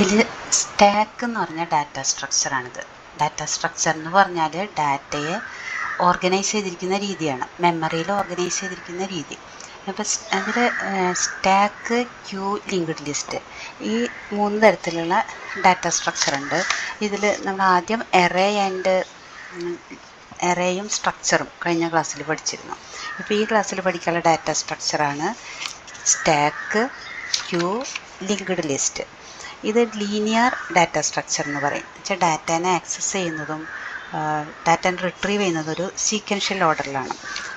ഇതിൽ സ്റ്റാക്ക് എന്ന് പറഞ്ഞ ഡാറ്റ സ്ട്രക്ചറാണിത്. ഡാറ്റ സ്ട്രക്ചർ എന്ന് പറഞ്ഞാൽ ഡാറ്റയെ ഓർഗനൈസ് ചെയ്തിരിക്കുന്ന രീതിയാണ്, മെമ്മറിയിൽ ഓർഗനൈസ് ചെയ്തിരിക്കുന്ന രീതി. അപ്പോൾ അതിൽ സ്റ്റാക്ക്, ക്യൂ, ലിങ്ക്ഡ് ലിസ്റ്റ്, ഈ 3 തരത്തിലുള്ള ഡാറ്റ സ്ട്രക്ചർ ഉണ്ട്. ഇതിൽ നമ്മൾ ആദ്യം എറേയും സ്ട്രക്ചറും കഴിഞ്ഞ ക്ലാസ്സിൽ പഠിച്ചിരുന്നു. ഇപ്പോൾ ഈ ക്ലാസ്സിൽ പഠിക്കാനുള്ള ഡാറ്റ സ്ട്രക്ചറാണ് സ്റ്റാക്ക്, ക്യൂ, ലിങ്ക്ഡ് ലിസ്റ്റ്. ഇത് ലീനിയർ ഡാറ്റ സ്ട്രക്ചർ എന്ന് പറയും. വെച്ചാൽ ഡാറ്റേനെ ആക്സസ് ചെയ്യുന്നതും ഡാറ്റേനെ റിട്രീവ് ചെയ്യുന്നതും ഒരു സീക്വൻഷ്യൽ ഓർഡറിലാണ്.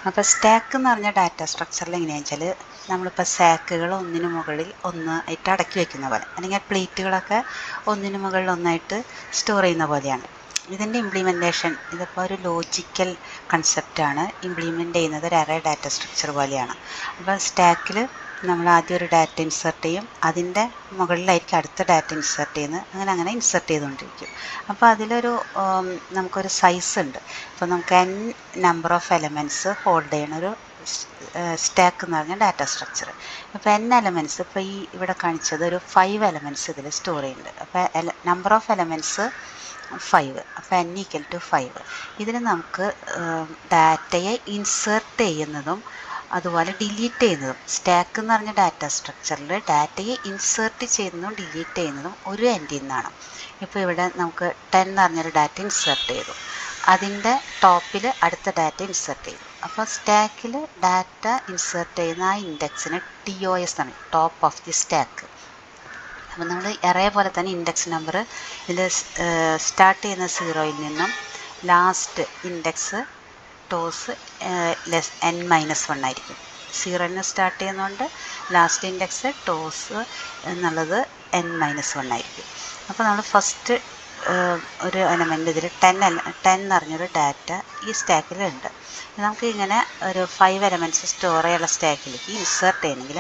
അപ്പോൾ സ്റ്റാക്ക് എന്ന് പറഞ്ഞ ഡാറ്റ സ്ട്രക്ചറിൽ എങ്ങനെയാണെന്ന് വെച്ചാൽ നമ്മളിപ്പോൾ സാക്കുകൾ ഒന്നിനു മുകളിൽ ഒന്നായിട്ട് അടക്കി വയ്ക്കുന്ന പോലെ, അല്ലെങ്കിൽ പ്ലേറ്റുകളൊക്കെ ഒന്നിനു മുകളിൽ ഒന്നായിട്ട് സ്റ്റോർ ചെയ്യുന്ന പോലെയാണ്. ഇതിൻ്റെ ഇംപ്ലിമെൻറ്റേഷൻ ഇതിപ്പോൾ ഒരു ലോജിക്കൽ കൺസെപ്റ്റാണ്. ഇംപ്ലിമെൻ്റ് ചെയ്യുന്നത് ഒരു അറേ ഡാറ്റ സ്ട്രക്ചർ പോലെയാണ്. അപ്പോൾ സ്റ്റാക്കിൽ നമ്മൾ ആദ്യം ഒരു ഡാറ്റ ഇൻസേർട്ട് ചെയ്യും, അതിൻ്റെ മുകളിലായിരിക്കും അടുത്ത ഡാറ്റ ഇൻസേർട്ട് ചെയ്യുന്നത്, അങ്ങനെ ഇൻസേർട്ട് ചെയ്തുകൊണ്ടിരിക്കും. അപ്പോൾ അതിലൊരു നമുക്കൊരു സൈസ് ഉണ്ട്. അപ്പോൾ നമുക്ക് n number of elements hold ചെയ്യുന്ന ഒരു സ്റ്റാക്ക് എന്ന് പറഞ്ഞ ഡാറ്റ സ്ട്രക്ചർ. അപ്പോൾ n എലമെൻറ്റ്സ്, ഇപ്പോൾ ഇവിടെ കാണിച്ചത് ഒരു 5 എലമെൻറ്റ്സ് ഇതിൽ സ്റ്റോർ ചെയ്യുന്നുണ്ട്. അപ്പോൾ നമ്പർ ഓഫ് എലമെൻറ്റ്സ് 5, അപ്പോൾ n = 5. ഇതിന് നമുക്ക് ഡാറ്റയെ ഇൻസേർട്ട് ചെയ്യുന്നതും അതുപോലെ ഡിലീറ്റ് ചെയ്യുന്നതും, സ്റ്റാക്ക് എന്ന് പറഞ്ഞ ഡാറ്റ സ്ട്രക്ചറിൽ ഡാറ്റയെ ഇൻസേർട്ട് ചെയ്യുന്നതും ഡിലീറ്റ് ചെയ്യുന്നതും ഒരു എൻഡിൽ നിന്നാണ്. ഇപ്പോൾ ഇവിടെ നമുക്ക് 10 എന്ന് പറഞ്ഞൊരു ഡാറ്റ ഇൻസേർട്ട് ചെയ്തു, അതിൻ്റെ ടോപ്പിൽ അടുത്ത ഡാറ്റ ഇൻസേർട്ട് ചെയ്തു. അപ്പോൾ സ്റ്റാക്കിൽ ഡാറ്റ ഇൻസേർട്ട് ചെയ്യുന്ന ആ ഇൻഡെക്സിന് TOS ആണ്, ടോപ്പ് ഓഫ് ദി സ്റ്റാക്ക്. അപ്പോൾ നമ്മൾ എറേ പോലെ തന്നെ ഇൻഡെക്സ് നമ്പർ ഇതിൽ സ്റ്റാർട്ട് ചെയ്യുന്ന 0യിൽ നിന്നും ലാസ്റ്റ് ഇൻഡെക്സ് ടോസ് n-1 ആയിരിക്കും. 0 സ്റ്റാർട്ട് ചെയ്യുന്നതുകൊണ്ട് ലാസ്റ്റ് ഇൻഡെക്സ് ടോസ് എന്നുള്ളത് n-1 ആയിരിക്കും. അപ്പോൾ നമ്മൾ ഫസ്റ്റ് ഒരു എലമെൻ്റ് ഇതിൽ 10 എന്ന് പറഞ്ഞൊരു ഡാറ്റ ഈ സ്റ്റാക്കിലുണ്ട്. നമുക്ക് ഇങ്ങനെ ഒരു 5 എലമെൻറ്റ്സ് സ്റ്റോർ ചെയ്യാനുള്ള സ്റ്റാക്കിലേക്ക് ഇൻസേർട്ട് ചെയ്യണമെങ്കിൽ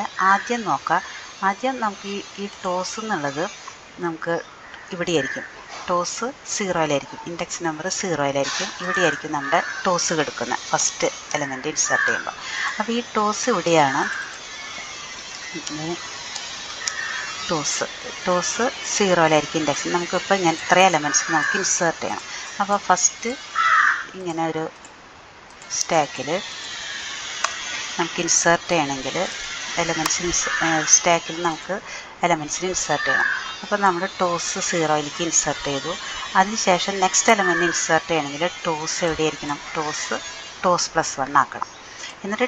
ആദ്യം നമുക്ക് ഈ ടോസ് എന്നുള്ളത് നമുക്ക് ഇവിടെയായിരിക്കും, ടോസ് 0യിലായിരിക്കും, ഇൻഡെക്സ് നമ്പർ 0യിലായിരിക്കും, ഇവിടെയായിരിക്കും നമ്മുടെ ടോസ് കിടക്കുന്നത് ഫസ്റ്റ് എലമെൻറ്റ് ഇൻസേർട്ട് ചെയ്യുമ്പോൾ. അപ്പോൾ ഈ ടോസ് ഇവിടെയാണ്, ടോസ് 0യിലായിരിക്കും ഇൻഡെക്സ്. നമുക്കിപ്പോൾ ഇങ്ങനെ ഇത്ര എലമെൻറ്റ്സ് നമുക്ക് ഇൻസേർട്ട് ചെയ്യണം. അപ്പോൾ ഫസ്റ്റ് ഇങ്ങനെ ഒരു സ്റ്റാക്കിൽ നമുക്ക് ഇൻസേർട്ട് ചെയ്യണമെങ്കിൽ സ്റ്റാക്കിൽ നമുക്ക് എലമെൻറ്റ്സിന് ഇൻസേർട്ട് ചെയ്യണം. അപ്പോൾ നമ്മൾ ടോസ് 0യിലേക്ക് ഇൻസേർട്ട് ചെയ്തു. അതിനുശേഷം നെക്സ്റ്റ് എലമെൻറ്റ് ഇൻസേർട്ട് ചെയ്യണമെങ്കിൽ ടോസ് എവിടെയായിരിക്കണം, ടോസ് +1 ആക്കണം. എന്നിട്ട്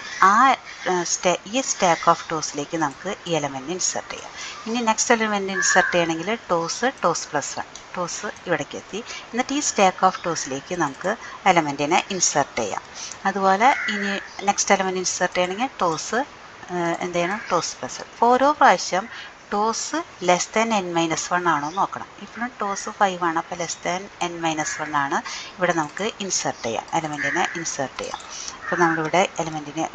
ഈ സ്റ്റാക്ക് ഓഫ് ടോസിലേക്ക് നമുക്ക് ഈ എലമെൻറ്റ് ഇൻസേർട്ട് ചെയ്യാം. ഇനി നെക്സ്റ്റ് എലമെൻറ്റ് ഇൻസേർട്ട് ചെയ്യണമെങ്കിൽ ടോസ് +1, ടോസ് ഇവിടേക്ക് എത്തി. എന്നിട്ട് ഈ സ്റ്റാക്ക് ഓഫ് ടോസിലേക്ക് നമുക്ക് എലമെൻറ്റിനെ ഇൻസേർട്ട് ചെയ്യാം. അതുപോലെ ഇനി നെക്സ്റ്റ് എലമെൻറ്റ് ഇൻസേർട്ട് ചെയ്യണമെങ്കിൽ ടോസ് എന്ത് ചെയ്യണം, ടോസ് +1. ഓരോ പ്രാവശ്യം ടോസ് n-1 ആണോ നോക്കണം. ഇപ്പോഴും ടോസ് 5 ആണ്, അപ്പോൾ n-1 ആണ്. ഇവിടെ നമുക്ക് ഇൻസേർട്ട് ചെയ്യാം, എലമെൻറ്റിനെ ഇൻസേർട്ട് ചെയ്യാം. അപ്പോൾ നമ്മളിവിടെ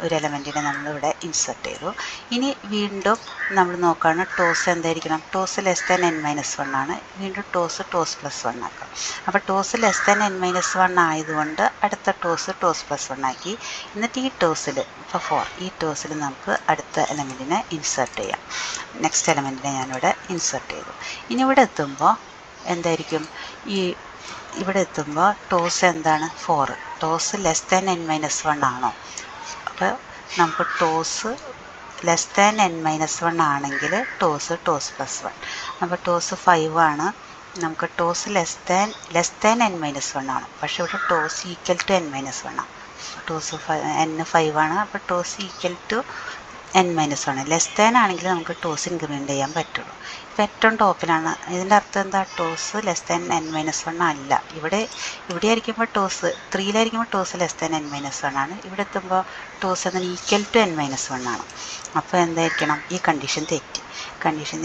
ഒരു എലമെൻറ്റിനെ നമ്മളിവിടെ ഇൻസേർട്ട് ചെയ്തു. ഇനി വീണ്ടും നമ്മൾ നോക്കുകയാണ് ടോസ് എന്തായിരിക്കണം, ടോസ് n-1 ആണ്. വീണ്ടും ടോസ് +1 ആക്കാം. അപ്പോൾ ടോസ് n-1 ആയതുകൊണ്ട് അടുത്ത ടോസ് +1 ആക്കി. എന്നിട്ട് ഈ ടോസിൽ ഇപ്പോൾ 4, ഈ ടോസിൽ നമുക്ക് അടുത്ത എലമെൻറ്റിനെ ഇൻസേർട്ട് ചെയ്യാം. നെക്സ്റ്റ് എലമെൻറ്റിനെ ഞാനിവിടെ ഇൻസേർട്ട് ചെയ്തു. ഇനി ഇവിടെ എത്തുമ്പോൾ എന്തായിരിക്കും, ഇവിടെ എത്തുമ്പോൾ ടോസ് എന്താണ്, 4, ടോസ് n-1 ആണോ. അപ്പോൾ നമുക്ക് ടോസ് n-1 ആണെങ്കിൽ ടോസ് +1. അപ്പോൾ ടോസ് 5 ആണ്, നമുക്ക് ടോസ് n-1 ആണ്. പക്ഷേ ഇവിടെ ടോസ് n-1 ആണ്. ടോസ് n5 ആണ്, അപ്പോൾ ടോസ് n-1. ആണെങ്കിൽ നമുക്ക് ടോസ് ഇൻക്രിമെൻ്റ് ചെയ്യാൻ പറ്റുള്ളൂ. ഇപ്പോൾ ഏറ്റവും ടോപ്പിലാണ്. ഇതിൻ്റെ അർത്ഥം എന്താ, ടോസ് n-1 അല്ല. ഇവിടെ ആയിരിക്കുമ്പോൾ ടോസ് 3യിലായിരിക്കുമ്പോൾ ടോസ് n-1 ആണ്. ഇവിടെ എത്തുമ്പോൾ ടോസ് n-1 ആണ്. അപ്പോൾ എന്തായിരിക്കണം, ഈ കണ്ടീഷൻ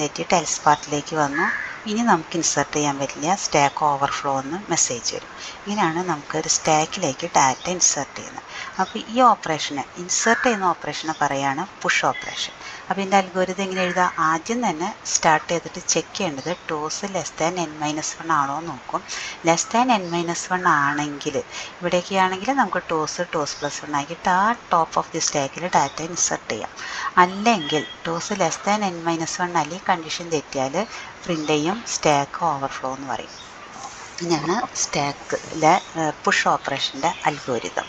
തെറ്റിയിട്ട് എൽസ് പാർട്ടിലേക്ക് വന്നു. ഇനി നമുക്ക് ഇൻസേർട്ട് ചെയ്യാൻ പറ്റില്ല, സ്റ്റാക്ക് ഓവർഫ്ലോ എന്ന് മെസ്സേജ് വരും. ഇങ്ങനെയാണ് നമുക്കൊരു സ്റ്റാക്കിലേക്ക് ഡാറ്റ ഇൻസേർട്ട് ചെയ്യുന്നത്. അപ്പോൾ ഈ ഓപ്പറേഷനെ ഇൻസേർട്ട് ചെയ്യുന്ന ഓപ്പറേഷനെ പറയുകയാണ് പുഷ് ഓപ്പറേഷൻ. അപ്പോൾ ഇതിൻ്റെ അൽഗോരിതം എങ്ങനെ എഴുതാം? ആദ്യം തന്നെ സ്റ്റാർട്ട് ചെയ്തിട്ട് ചെക്ക് ചെയ്യേണ്ടത് ടോസ് n-1 ആണോ എന്ന് നോക്കും. n-1 ആണെങ്കിൽ ഇവിടേക്കാണെങ്കിൽ നമുക്ക് ടോസ് +1 ആക്കിയിട്ട് ആ ടോപ്പ് ഓഫ് ദി സ്റ്റാക്കിൽ ഡാറ്റ ഇൻസർട്ട് ചെയ്യാം. അല്ലെങ്കിൽ ടോസ് n-1 അല്ലെങ്കിൽ കണ്ടീഷൻ തെറ്റിയാൽ പ്രിൻ്റ് ചെയ്യും സ്റ്റാക്ക് ഓവർഫ്ലോ എന്ന് പറയും. ഇതാണ് സ്റ്റാക്കിലെ പുഷ് ഓപ്പറേഷൻ്റെ അൽഗോരിതം.